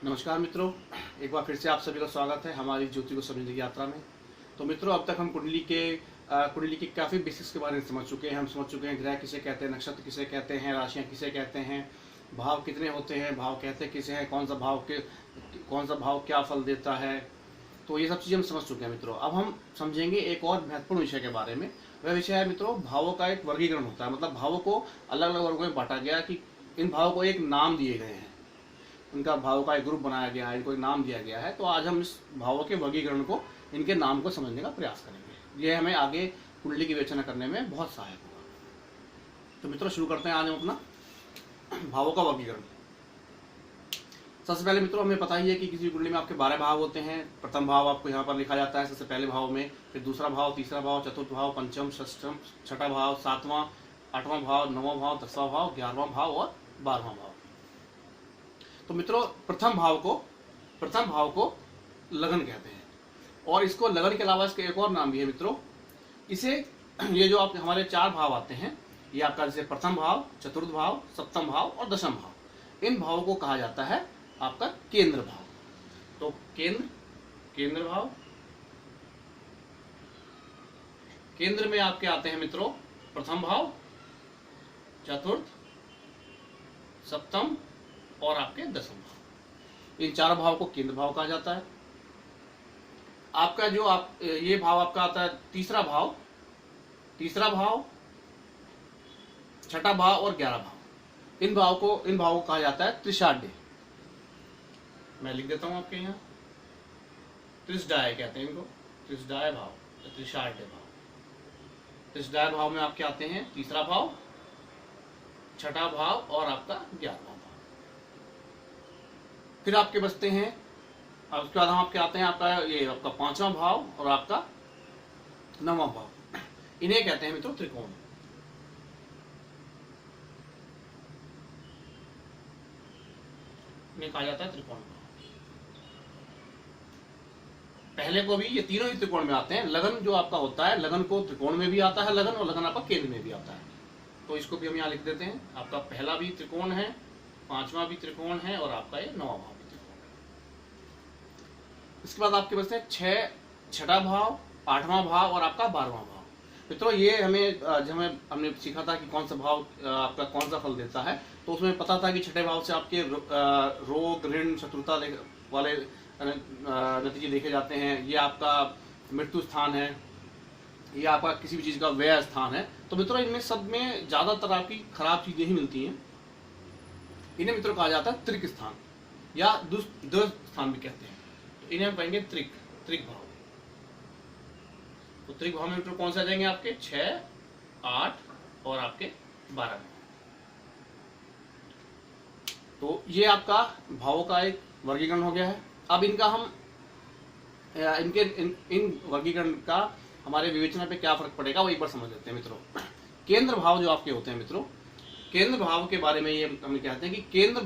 नमस्कार मित्रों, एक बार फिर से आप सभी का स्वागत है हमारी ज्योति को समझने की यात्रा में। तो मित्रों, अब तक हम कुंडली के काफ़ी बेसिक्स के बारे में समझ चुके हैं। हम समझ चुके हैं ग्रह किसे कहते हैं, नक्षत्र किसे कहते हैं, राशियाँ किसे कहते हैं, भाव कितने होते हैं, भाव कहते किसे हैं, कौन सा भाव क्या फल देता है। तो ये सब चीज़ें हम समझ चुके हैं मित्रों। अब हम समझेंगे एक और महत्वपूर्ण विषय के बारे में। वह विषय है मित्रों, भावों का एक वर्गीकरण होता है। मतलब भावों को अलग अलग वर्गों में बांटा गया कि इन भावों को एक नाम दिए गए हैं, उनका भावों का एक ग्रुप बनाया गया है, इनको एक नाम दिया गया है। तो आज हम इस भावों के वर्गीकरण को, इनके नाम को समझने का प्रयास करेंगे। यह हमें आगे कुंडली की विवेचना करने में बहुत सहायक होगा। तो मित्रों, शुरू करते हैं आज हम अपना भावों का वर्गीकरण। सबसे पहले मित्रों, हमें पता ही है कि किसी कुंडली में आपके 12 भाव होते हैं। प्रथम भाव आपको यहाँ पर लिखा जाता है सबसे पहले भाव में, फिर दूसरा भाव, तीसरा भाव, चतुर्थ भाव, पंचम, षष्ठम, छठा भाव, सातवां, आठवां भाव, नौवां भाव, 10वां भाव, 11वां भाव और 12वां भाव। तो मित्रों, प्रथम भाव को लगन कहते हैं। और इसको लगन के अलावा इसका एक और नाम भी है मित्रों। इसे ये जो आप हमारे 4 भाव आते हैं, ये आपका जैसे प्रथम भाव, चतुर्थ भाव, सप्तम भाव और दशम भाव, इन भावों को कहा जाता है आपका केंद्र भाव। तो केंद्र भाव, केंद्र में आपके आते हैं मित्रों प्रथम भाव, चतुर्थ, सप्तम और आपके दशम भाव। इन 4 भाव को केंद्र भाव कहा जाता है। आपका जो ये भाव आपका आता है तीसरा भाव, छठा भाव और 11 भाव। इन भावों को कहा जाता है त्रिषाढ्य। मैं लिख देता हूं आपके यहाँ, त्रिषडाय कहते हैं इनको, त्रिषडाय भाव, त्रिषाढ्य भाव। त्रिषडाय भाव में आपके आते हैं तीसरा भाव, छठा भाव और आपका 11वां भाव। फिर आपके बचते हैं, अब उसके बाद हम आपके आते हैं आपका 5वां भाव और आपका 9वां भाव। इन्हें कहते हैं मित्रों त्रिकोण। इन्हें कहा जाता है त्रिकोण। पहले को भी ये तीनों ही त्रिकोण में आते हैं। लगन जो आपका होता है, लगन को त्रिकोण में भी आता है लगन, और लगन आपका केंद्र में भी आता है। तो इसको भी हम यहाँ लिख देते हैं। आपका पहला भी त्रिकोण है, 5वां भी त्रिकोण है और आपका ये 9वां भाव भी त्रिकोण है। इसके बाद आपके बचते हैं छठा भाव, 8वां भाव और आपका 12वां भाव। मित्रों, ये हमने सीखा था कि कौन सा भाव आपका कौन सा फल देता है। तो उसमें पता था कि छठे भाव से आपके रोग, ऋण, शत्रुता वाले नतीजे देखे जाते हैं। ये आपका मृत्यु स्थान है, ये आपका किसी भी चीज का व्यय स्थान है। तो मित्रों, इनमें सब में ज्यादातर आपकी खराब चीजें ही मिलती हैं। इन्हें मित्रों कहा जाता है त्रिक स्थान या दुष्ट स्थान भी कहते हैं। तो इन्हें हम कहेंगे त्रिक भाव। तो त्रिक भाव में मित्रों कौन से आ जाएंगे आपके 6, 8 और आपके 12। तो ये आपका भावों का एक वर्गीकरण हो गया है। अब इन वर्गीकरण का हमारे विवेचना पे क्या फर्क पड़ेगा वो एक बार समझ लेते हैं मित्रों। केंद्र भाव जो आपके होते हैं मित्रों, केंद्र भाव के बारे में ये हम कहते हैं कि केंद्र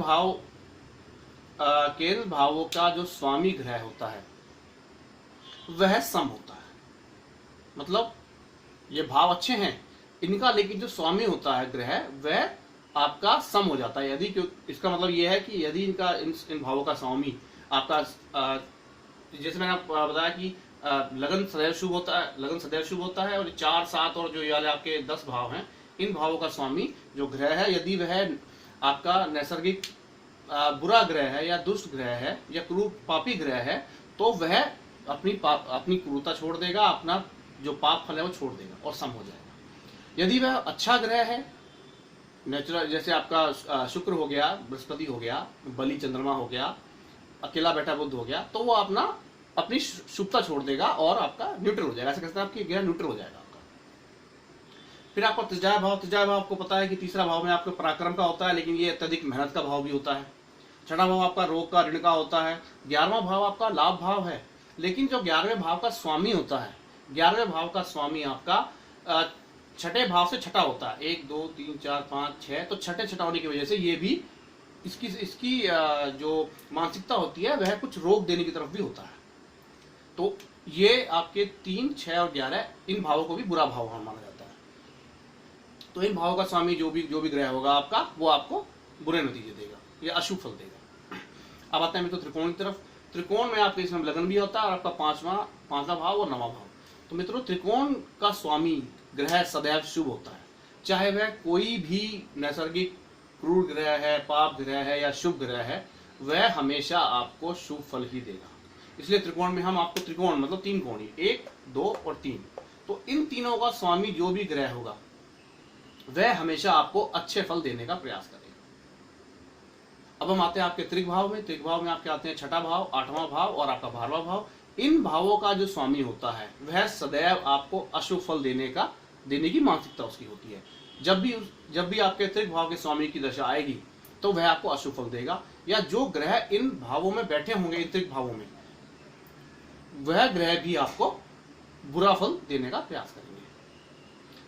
भावों का जो स्वामी ग्रह होता है वह सम होता है। मतलब ये भाव अच्छे हैं इनका, लेकिन जो स्वामी होता है ग्रह वह आपका सम हो जाता है। इसका मतलब यह है कि यदि इन भावों का स्वामी आपका, जैसे मैंने बताया कि लगन सदैव शुभ होता है, और 4, 7 और जो ये वाले आपके 10 भाव हैं, इन भावों का स्वामी जो ग्रह है, यदि वह आपका नैसर्गिक बुरा ग्रह है या दुष्ट ग्रह है या क्रूर पापी ग्रह है, तो वह अपनी क्रूरता छोड़ देगा, अपना जो पाप फल है वो छोड़ देगा और सम हो जाएगा। यदि वह अच्छा ग्रह है, नेचुरल, जैसे आपका शुक्र हो गया, बृहस्पति हो गया, बलि चंद्रमा हो गया, अकेला बैठा बुध हो गया, तो वो अपनी शुभता छोड़ देगा और आपका न्यूट्रल हो जाएगा। ऐसे कहते हैं आपकी ग्रह न्यूट्रल हो जाएगा आपका। फिर आपका त्रिज्या भाव आपको पता है कि तीसरा भाव में आपको पराक्रम का होता है, लेकिन ये अत्यधिक मेहनत का भाव भी होता है। छठा भाव आपका रोग का, ऋण का होता है। 11वां भाव आपका लाभ भाव है, लेकिन जो 11वें भाव का स्वामी होता है, 11वें भाव का स्वामी आपका छठे भाव से छठा होता है। 1, 2, 3, 4, 5, 6, तो छठा होने की वजह से ये भी इसकी जो मानसिकता होती है वह कुछ रोग देने की तरफ भी होता है। तो ये आपके 3, 6 और 11 इन भावों को भी बुरा भाव माना जाता है। तो इन भावों का स्वामी जो भी ग्रह होगा आपका, वो आपको बुरे नतीजे देगा या अशुभ फल देगा। अब आते हैं मित्रों त्रिकोण की तरफ। त्रिकोण में आपके इसमें लगन भी होता है और आपका पांचवा भाव और नवा भाव। तो मित्रों त्रिकोण का स्वामी ग्रह सदैव शुभ होता है, चाहे वह कोई भी नैसर्गिक क्रूर ग्रह है, पाप ग्रह है या शुभ ग्रह है, वह हमेशा आपको शुभ फल ही देगा। इसलिए त्रिकोण में हम आपको त्रिकोण मतलब 3 कोण, 1, 2 और 3, तो इन तीनों का स्वामी जो भी ग्रह होगा वह हमेशा आपको अच्छे फल देने का प्रयास करेगा। अब हम आते हैं आपके त्रिक भाव में। त्रिक भाव में आपके आते हैं छठा भाव, 8वां भाव और आपका 12वां भाव। इन भावों का जो स्वामी होता है वह सदैव आपको अशुभ फल देने की मानसिकता उसकी होती है। जब भी आपके त्रिक भाव के स्वामी की दशा आएगी तो वह आपको अशुभ फल देगा, या जो ग्रह इन भावों में बैठे होंगे, इन त्रिक भावों में, वह ग्रह भी आपको बुरा फल देने का प्रयास करेंगे।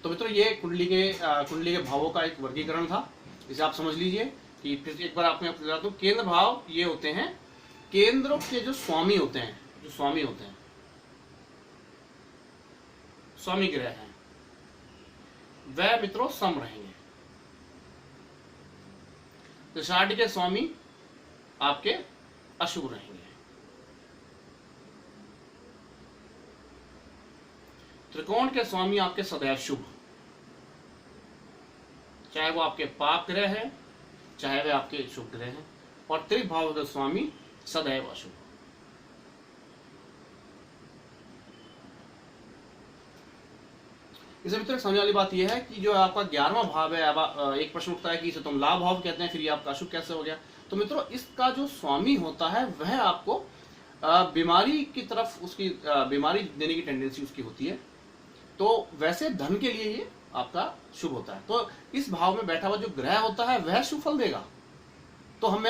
तो मित्रों ये कुंडली के भावों का एक वर्गीकरण था, इसे आप समझ लीजिए। कि फिर एक बार आपको बता दूं, केंद्र भाव ये होते हैं, केंद्रों के जो स्वामी होते हैं, स्वामी ग्रह हैं, वह मित्रों सम रहेंगे। दशाढ़ के स्वामी आपके अशुभ रहेंगे। त्रिकोण के स्वामी आपके सदैव शुभ, चाहे वो आपके पाप ग्रह है चाहे वे आपके शुभ ग्रह हैं। और त्रिक भाव के स्वामी सदैव अशुभ। इसे मित्रों समझने वाली बात यह है कि जो आपका 11वां भाव है, अब एक प्रश्न उठता है कि इसे तुम लाभ भाव कहते हैं, फिर ये आपका अशुभ कैसे हो गया। तो मित्रों इसका जो स्वामी होता है वह आपको बीमारी की तरफ, उसकी बीमारी देने की टेंडेंसी उसकी होती है। तो वैसे धन के लिए ये आपका शुभ होता है। तो इस भाव में बैठा हुआ जो ग्रह होता है वह शुभ फल देगा। तो हम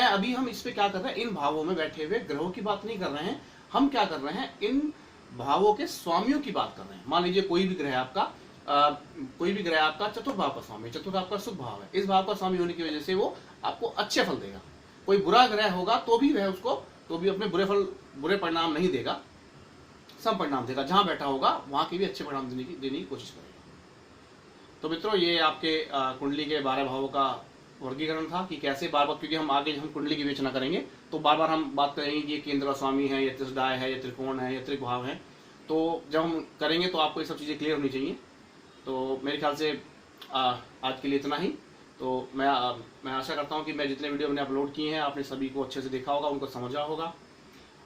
इस पे क्या कर रहे हैं, इन भावों में बैठे हुए ग्रहों की बात नहीं कर रहे हैं, हम क्या कर रहे हैं, इन भावों के स्वामियों की बात कर रहे हैं। मान लीजिए कोई भी ग्रह आपका चतुर्थ भाव का स्वामी, चतुर्थ आपका शुभ भाव है, इस भाव का स्वामी होने की वजह से वो आपको अच्छे फल देगा। कोई बुरा ग्रह होगा तो भी वह उसको अपने बुरे परिणाम नहीं देगा, सम परिणाम देगा। जहां बैठा होगा वहां के भी अच्छे परिणाम देने की कोशिश करेगा। तो मित्रों ये आपके कुंडली के 12 भावों का वर्गीकरण था कि कैसे बार बार, क्योंकि हम कुंडली की विवेचना करेंगे तो बार बार हम बात करेंगे कि ये केंद्र स्वामी है, या त्रिसदाय है, या त्रिकोण है, या त्रिक भाव है। तो जब हम करेंगे तो आपको ये सब चीज़ें क्लियर होनी चाहिए। तो मेरे ख्याल से आज के लिए इतना ही। तो मैं आशा करता हूँ कि मैं जितने वीडियो मैंने अपलोड किए हैं आपने सभी को अच्छे से देखा होगा, उनको समझा होगा,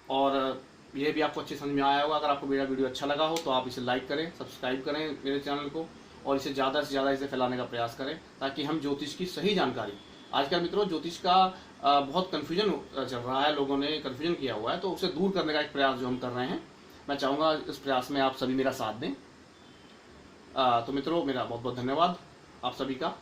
और यह भी आपको अच्छे समझ में आया होगा। अगर आपको मेरा वीडियो अच्छा लगा हो तो आप इसे लाइक करें, सब्सक्राइब करें मेरे चैनल को, और इसे ज़्यादा से ज़्यादा इसे फैलाने का प्रयास करें, ताकि हम ज्योतिष की सही जानकारी, आजकल मित्रों ज्योतिष का बहुत कन्फ्यूजन चल रहा है, लोगों ने कन्फ्यूजन किया हुआ है, तो उसे दूर करने का एक प्रयास जो हम कर रहे हैं, मैं चाहूँगा इस प्रयास में आप सभी मेरा साथ दें। तो मित्रों मेरा बहुत बहुत धन्यवाद आप सभी का।